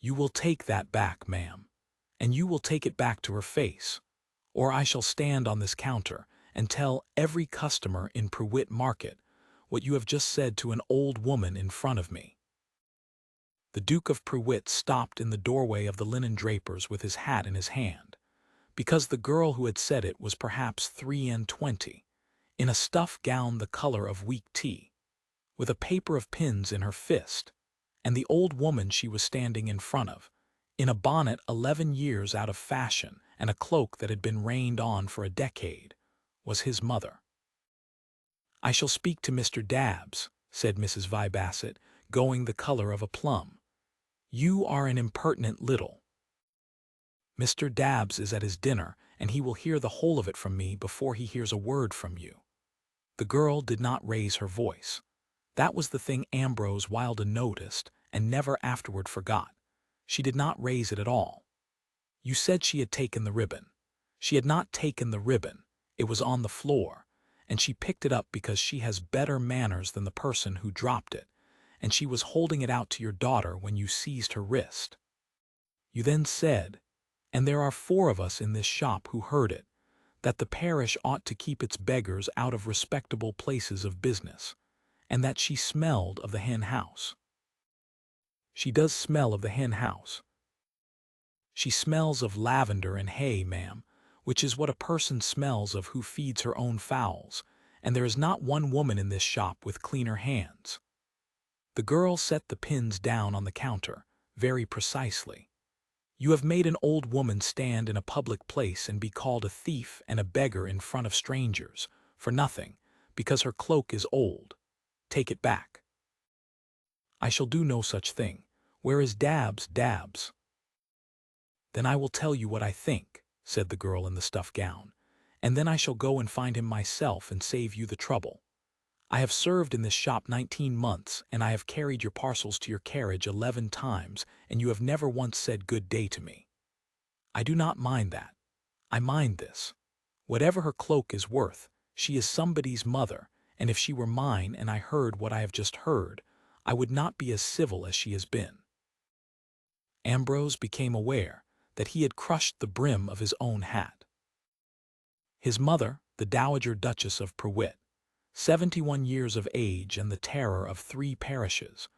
"You will take that back, ma'am, and you will take it back to her face, or I shall stand on this counter and tell every customer in Prewitt Market what you have just said to an old woman in front of me." The Duke of Prewitt stopped in the doorway of the linen draper's with his hat in his hand, because the girl who had said it was perhaps 23, in a stuff gown the color of weak tea, with a paper of pins in her fist, and the old woman she was standing in front of, in a bonnet 11 years out of fashion and a cloak that had been rained on for a decade, was his mother. "I shall speak to Mr. Dabbs," said Mrs. Vibasset, going the color of a plum. "You are an impertinent little—" "Mr. Dabbs is at his dinner, and he will hear the whole of it from me before he hears a word from you." The girl did not raise her voice. That was the thing Ambrose Wilden noticed and never afterward forgot. She did not raise it at all. "You said she had taken the ribbon. She had not taken the ribbon. It was on the floor, and she picked it up because she has better manners than the person who dropped it, and she was holding it out to your daughter when you seized her wrist. You then said, and there are 4 of us in this shop who heard it, that the parish ought to keep its beggars out of respectable places of business, and that she smelled of the hen house." "She does smell of the hen house." "She smells of lavender and hay, ma'am, which is what a person smells of who feeds her own fowls, and there is not one woman in this shop with cleaner hands." The girl set the pins down on the counter, very precisely. "You have made an old woman stand in a public place and be called a thief and a beggar in front of strangers, for nothing, because her cloak is old. Take it back." "I shall do no such thing. Where is Dabbs?" "Then I will tell you what I think," said the girl in the stuff gown, "and then I shall go and find him myself and save you the trouble. I have served in this shop 19 months, and I have carried your parcels to your carriage 11 times, and you have never once said good day to me. I do not mind that. I mind this. Whatever her cloak is worth, she is somebody's mother, and if she were mine and I heard what I have just heard, I would not be as civil as she has been." Ambrose became aware that he had crushed the brim of his own hat. His mother, the Dowager Duchess of Prewitt, 71 years of age and the terror of 3 parishes,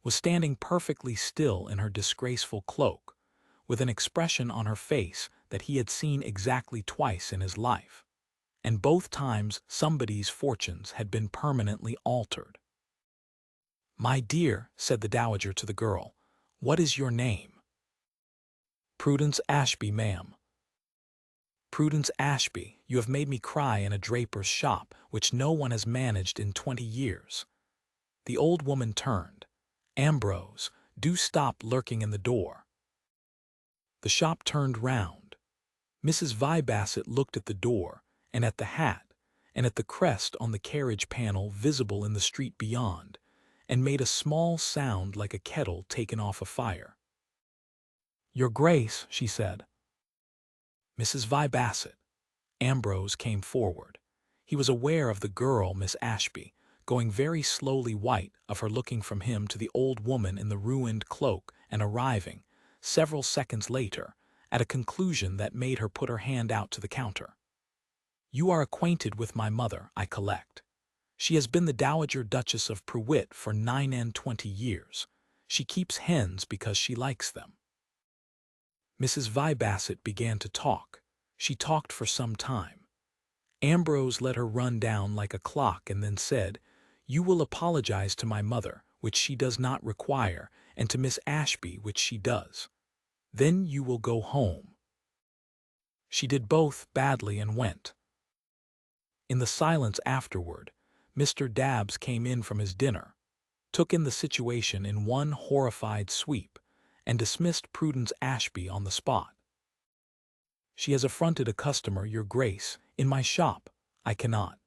was standing perfectly still in her disgraceful cloak, with an expression on her face that he had seen exactly twice in his life, and both times somebody's fortunes had been permanently altered. "My dear," said the Dowager to the girl, "what is your name?" "Prudence Ashby, ma'am." "Prudence Ashby, you have made me cry in a draper's shop which no one has managed in 20 years. The old woman turned. "Ambrose, do stop lurking in the door." The shop turned round. Mrs. Vibasset looked at the door, and at the hat, and at the crest on the carriage panel visible in the street beyond, and made a small sound like a kettle taken off a fire. "Your Grace," she said. "Mrs. Vibasset." Ambrose came forward. He was aware of the girl, Miss Ashby, going very slowly white of her looking from him to the old woman in the ruined cloak and arriving, several seconds later, at a conclusion that made her put her hand out to the counter. "You are acquainted with my mother, I collect. She has been the Dowager Duchess of Prewitt for 29 years. She keeps hens because she likes them." Mrs. Vibasset began to talk. She talked for some time. Ambrose let her run down like a clock and then said, "You will apologize to my mother, which she does not require, and to Miss Ashby, which she does. Then you will go home." She did both badly and went. In the silence afterward, Mr. Dabbs came in from his dinner, took in the situation in one horrified sweep, and dismissed Prudence Ashby on the spot. "She has affronted a customer, your Grace, in my shop. I cannot."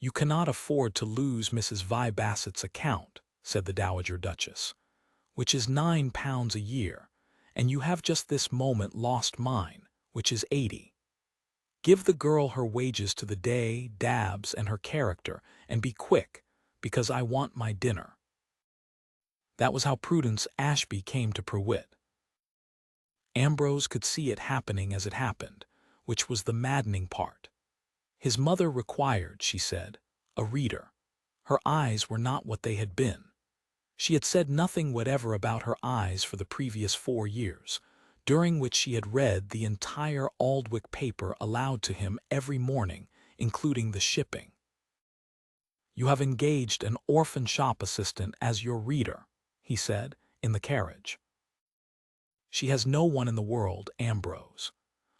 "You cannot afford to lose Mrs. Vibasset's account," said the Dowager Duchess, "which is £9 a year, and you have just this moment lost mine, which is 80. Give the girl her wages to the day, Dabbs, and her character, and be quick, because I want my dinner." That was how Prudence Ashby came to Prewitt. Ambrose could see it happening as it happened, which was the maddening part. His mother required, she said, a reader. Her eyes were not what they had been. She had said nothing whatever about her eyes for the previous 4 years, during which she had read the entire Aldwych paper aloud to him every morning, including the shipping. "You have engaged an orphan shop assistant as your reader," he said, in the carriage. "She has no one in the world, Ambrose.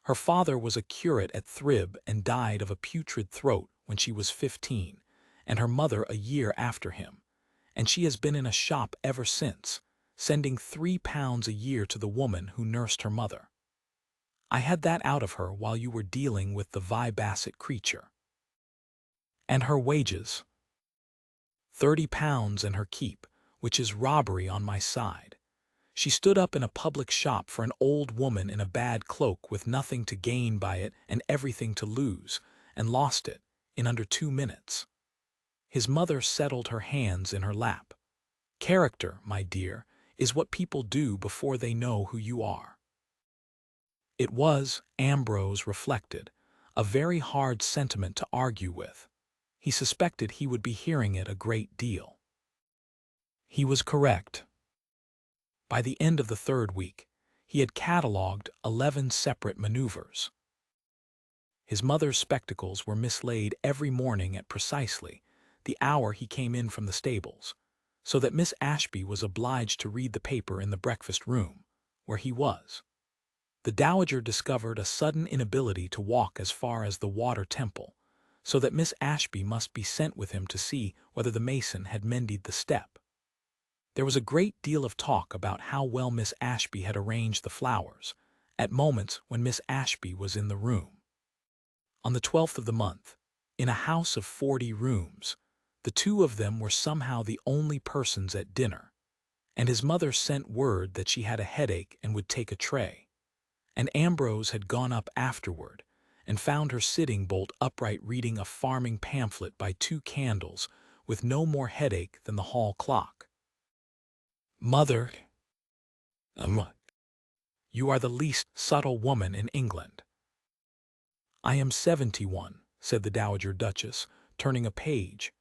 Her father was a curate at Thrib and died of a putrid throat when she was 15, and her mother a year after him, and she has been in a shop ever since, sending £3 a year to the woman who nursed her mother. I had that out of her while you were dealing with the Vibasset creature. And her wages? £30 and her keep, which is robbery on my side. She stood up in a public shop for an old woman in a bad cloak with nothing to gain by it and everything to lose, and lost it in under 2 minutes." His mother settled her hands in her lap. "Character, my dear, is what people do before they know who you are." It was, Ambrose reflected, a very hard sentiment to argue with. He suspected he would be hearing it a great deal. He was correct. By the end of the 3rd week, he had catalogued 11 separate maneuvers. His mother's spectacles were mislaid every morning at precisely the hour he came in from the stables, so that Miss Ashby was obliged to read the paper in the breakfast room, where he was. The dowager discovered a sudden inability to walk as far as the water temple, so that Miss Ashby must be sent with him to see whether the mason had mended the step. There was a great deal of talk about how well Miss Ashby had arranged the flowers, at moments when Miss Ashby was in the room. On the 12th of the month, in a house of 40 rooms, the 2 of them were somehow the only persons at dinner, and his mother sent word that she had a headache and would take a tray. And Ambrose had gone up afterward, and found her sitting bolt upright reading a farming pamphlet by 2 candles, with no more headache than the hall clock. "Mother, you are the least subtle woman in England." "I am 71, said the Dowager Duchess, turning a page.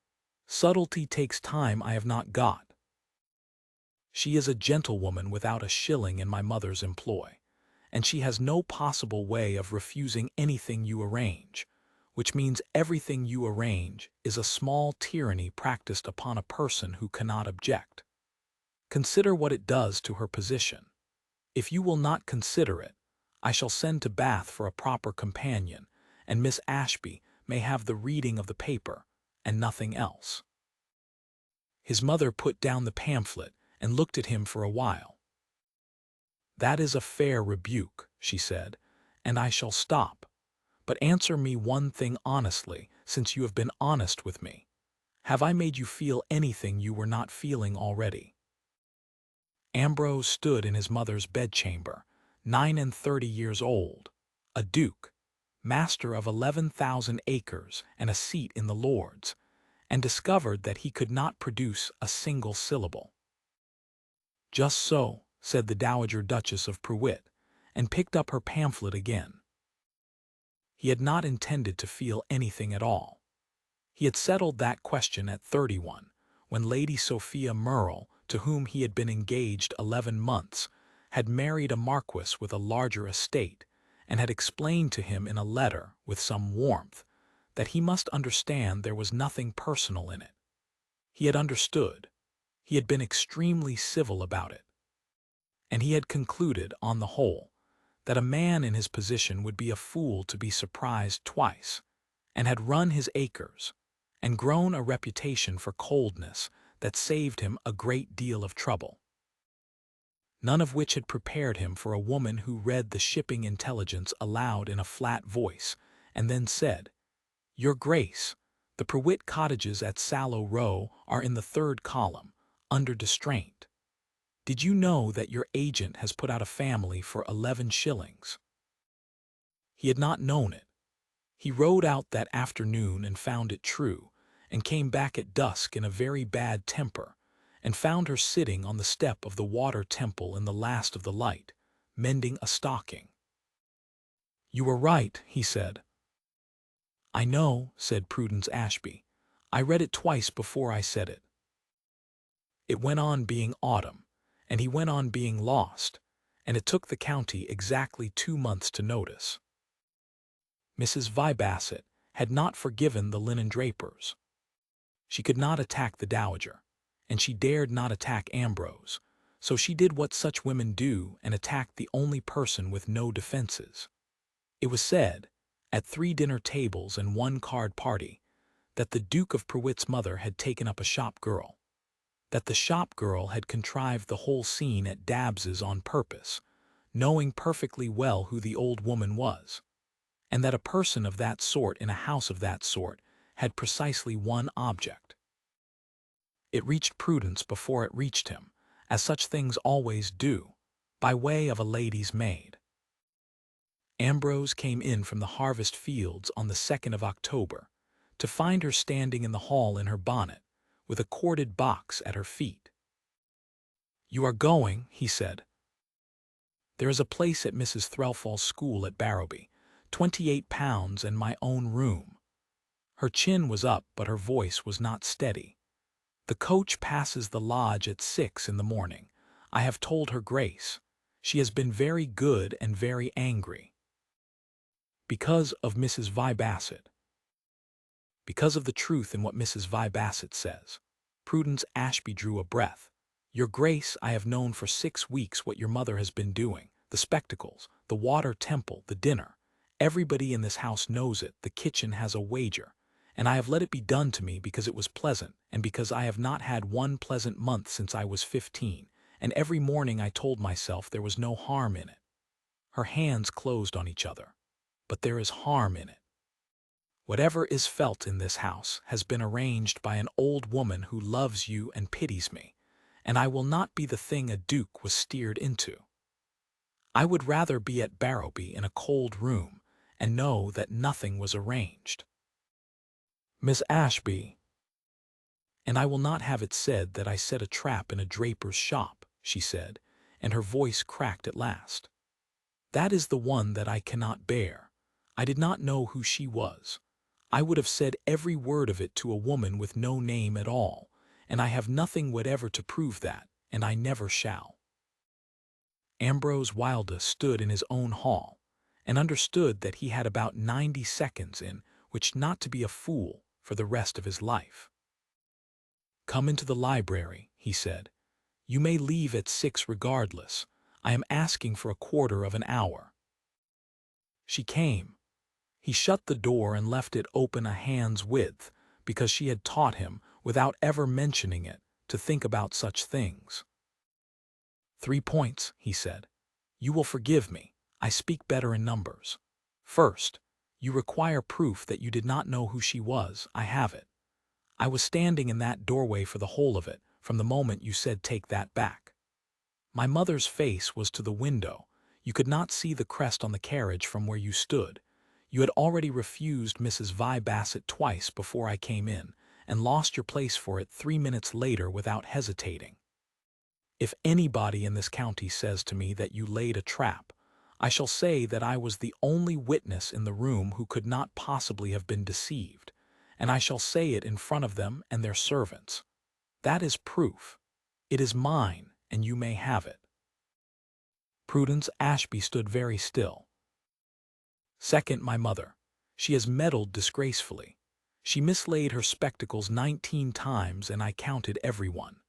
"Subtlety takes time I have not got. She is a gentlewoman without a shilling in my mother's employ, and she has no possible way of refusing anything you arrange, which means everything you arrange is a small tyranny practiced upon a person who cannot object. Consider what it does to her position. If you will not consider it, I shall send to Bath for a proper companion, and Miss Ashby may have the reading of the paper, and nothing else." His mother put down the pamphlet and looked at him for a while. "That is a fair rebuke," she said, "and I shall stop. But answer me one thing honestly, since you have been honest with me. Have I made you feel anything you were not feeling already?" Ambrose stood in his mother's bedchamber, 39 years old, a duke, master of 11,000 acres and a seat in the Lords, and discovered that he could not produce a single syllable. "Just so," said the Dowager Duchess of Prewitt, and picked up her pamphlet again. He had not intended to feel anything at all. He had settled that question at 31, when Lady Sophia Merle, to whom he had been engaged 11 months, had married a marquis with a larger estate, and had explained to him in a letter, with some warmth, that he must understand there was nothing personal in it. He had understood. He had been extremely civil about it. And he had concluded, on the whole, that a man in his position would be a fool to be surprised twice, and had run his acres, and grown a reputation for coldness that saved him a great deal of trouble. None of which had prepared him for a woman who read the shipping intelligence aloud in a flat voice, and then said, "Your Grace, the Prewitt cottages at Sallow Row are in the 3rd column, under distraint. Did you know that your agent has put out a family for 11 shillings?" He had not known it. He rode out that afternoon and found it true, and came back at dusk in a very bad temper, and found her sitting on the step of the water temple in the last of the light, mending a stocking. "You were right," he said. "I know," said Prudence Ashby. "I read it twice before I said it." It went on being autumn, and he went on being lost, and it took the county exactly 2 months to notice. Mrs. Vibasset had not forgiven the linen drapers. She could not attack the dowager, and she dared not attack Ambrose, so she did what such women do and attacked the only person with no defenses. It was said, at 3 dinner tables and 1 card party, that the Duke of Prewitt's mother had taken up a shop girl, that the shop girl had contrived the whole scene at Dabbs's on purpose, knowing perfectly well who the old woman was, and that a person of that sort in a house of that sort had precisely one object. It reached Prudence before it reached him, as such things always do, by way of a lady's maid. Ambrose came in from the harvest fields on the 2nd of October, to find her standing in the hall in her bonnet, with a corded box at her feet. "You are going," he said. "There is a place at Mrs. Threlfall's school at Barrowby, £28 and my own room." Her chin was up, but her voice was not steady. "The coach passes the lodge at 6 in the morning. I have told her Grace. She has been very good and very angry." Because of Mrs. Vibasset. Because of the truth in what Mrs. Vibasset says. Prudence Ashby drew a breath. "Your Grace, I have known for 6 weeks what your mother has been doing. The spectacles, the water temple, the dinner. Everybody in this house knows it. The kitchen has a wager. And I have let it be done to me because it was pleasant, and because I have not had one pleasant month since I was 15, and every morning I told myself there was no harm in it." Her hands closed on each other. "But there is harm in it. Whatever is felt in this house has been arranged by an old woman who loves you and pities me, and I will not be the thing a duke was steered into. I would rather be at Barrowby in a cold room and know that nothing was arranged. Miss Ashby, and I will not have it said that I set a trap in a draper's shop," she said, and her voice cracked at last. "That is the one that I cannot bear. I did not know who she was. I would have said every word of it to a woman with no name at all, and I have nothing whatever to prove that, and I never shall." Ambrose Wilda stood in his own hall, and understood that he had about 90 seconds in which not to be a fool for the rest of his life. "Come into the library," he said. "You may leave at 6 regardless. I am asking for a quarter of an hour." She came. He shut the door and left it open a hand's width, because she had taught him, without ever mentioning it, to think about such things. "3 points," he said. "You will forgive me. I speak better in numbers. First, you require proof that you did not know who she was. I have it. I was standing in that doorway for the whole of it, from the moment you said take that back. My mother's face was to the window. You could not see the crest on the carriage from where you stood. You had already refused Mrs. Vibasset twice before I came in, and lost your place for it 3 minutes later without hesitating. If anybody in this county says to me that you laid a trap, I shall say that I was the only witness in the room who could not possibly have been deceived, and I shall say it in front of them and their servants. That is proof. It is mine, and you may have it." Prudence Ashby stood very still. "Second, my mother. She has meddled disgracefully. She mislaid her spectacles 19 times, and I counted every one.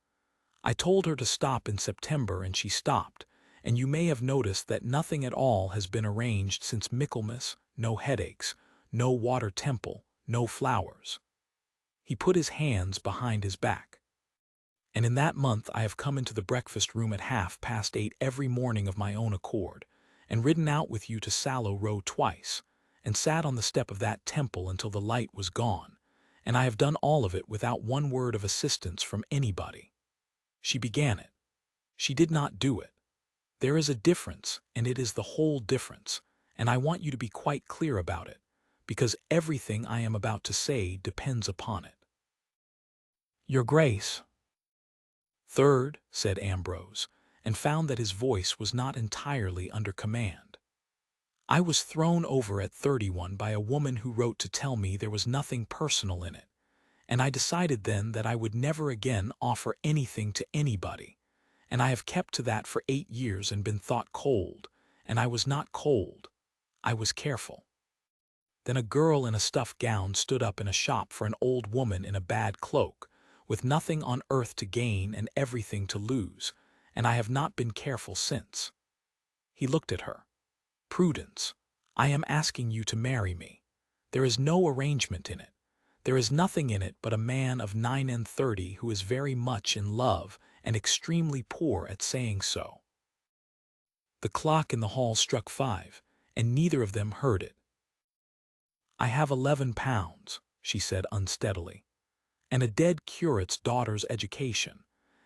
I told her to stop in September, and she stopped, and you may have noticed that nothing at all has been arranged since Michaelmas, no headaches, no water temple, no flowers." He put his hands behind his back. "And in that month I have come into the breakfast room at 8:30 every morning of my own accord, and ridden out with you to Sallow Row twice, and sat on the step of that temple until the light was gone, and I have done all of it without one word of assistance from anybody. She began it. She did not do it. There is a difference, and it is the whole difference, and I want you to be quite clear about it, because everything I am about to say depends upon it. Your Grace." Third, said Ambrose, and found that his voice was not entirely under command. I was thrown over at 31 by a woman who wrote to tell me there was nothing personal in it, and I decided then that I would never again offer anything to anybody, and I have kept to that for 8 years and been thought cold, and I was not cold. I was careful. Then a girl in a stuff gown stood up in a shop for an old woman in a bad cloak, with nothing on earth to gain and everything to lose, and I have not been careful since. He looked at her. Prudence, I am asking you to marry me. There is no arrangement in it. There is nothing in it but a man of 39 who is very much in love and extremely poor at saying so. The clock in the hall struck 5, and neither of them heard it. I have £11, she said unsteadily, and a dead curate's daughter's education,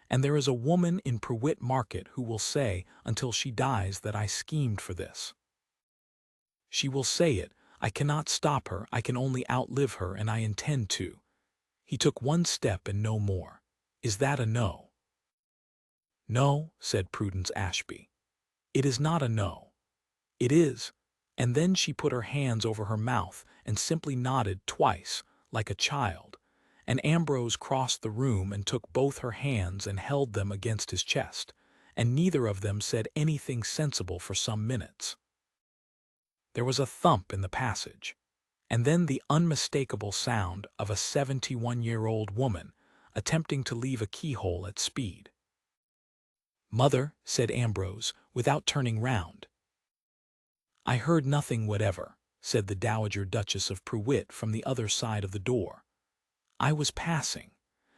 and there is a woman in Prewitt Market who will say until she dies that I schemed for this. She will say it. I cannot stop her, I can only outlive her, and I intend to. He took one step and no more. Is that a no? No, said Prudence Ashby. It is not a no. It is. And then she put her hands over her mouth and simply nodded twice, like a child, and Ambrose crossed the room and took both her hands and held them against his chest, and neither of them said anything sensible for some minutes. There was a thump in the passage, and then the unmistakable sound of a 71-year-old woman attempting to leave a keyhole at speed. "Mother," said Ambrose, without turning round. "I heard nothing whatever," said the Dowager Duchess of Prewitt from the other side of the door. "I was passing.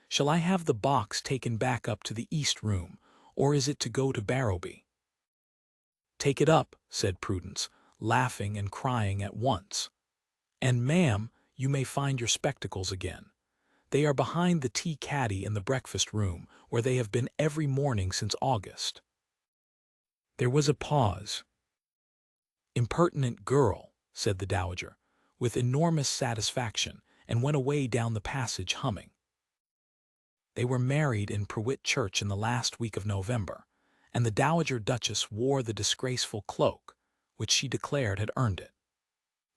Shall I have the box taken back up to the East Room, or is it to go to Barrowby?" "Take it up," said Prudence, laughing and crying at once. "And, ma'am, you may find your spectacles again. They are behind the tea caddy in the breakfast room, where they have been every morning since August." There was a pause. "Impertinent girl," said the Dowager, with enormous satisfaction, and went away down the passage humming. They were married in Prewitt Church in the last week of November, and the Dowager Duchess wore the disgraceful cloak, which she declared had earned it.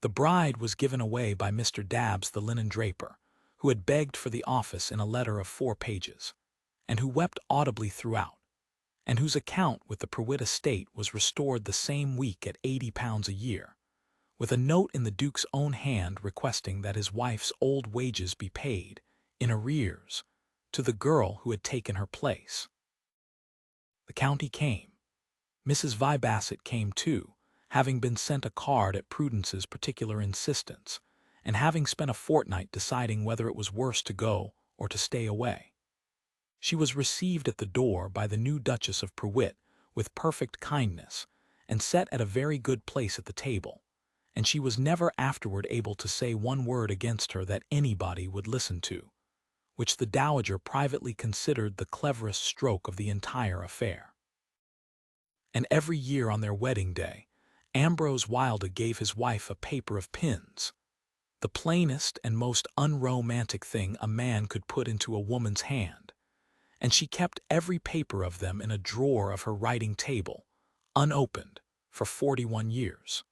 The bride was given away by Mr. Dabbs the linen draper, who had begged for the office in a letter of 4 pages, and who wept audibly throughout, and whose account with the Prewitt estate was restored the same week at £80 a year, with a note in the Duke's own hand requesting that his wife's old wages be paid, in arrears, to the girl who had taken her place. The county came. Mrs. Vibasset came too, having been sent a card at Prudence's particular insistence, and having spent a fortnight deciding whether it was worse to go or to stay away. She was received at the door by the new Duchess of Prewitt with perfect kindness, and set at a very good place at the table, and she was never afterward able to say one word against her that anybody would listen to, which the Dowager privately considered the cleverest stroke of the entire affair. And every year on their wedding day, Ambrose Wilder gave his wife a paper of pins, the plainest and most unromantic thing a man could put into a woman's hand, and she kept every paper of them in a drawer of her writing table, unopened, for 41 years.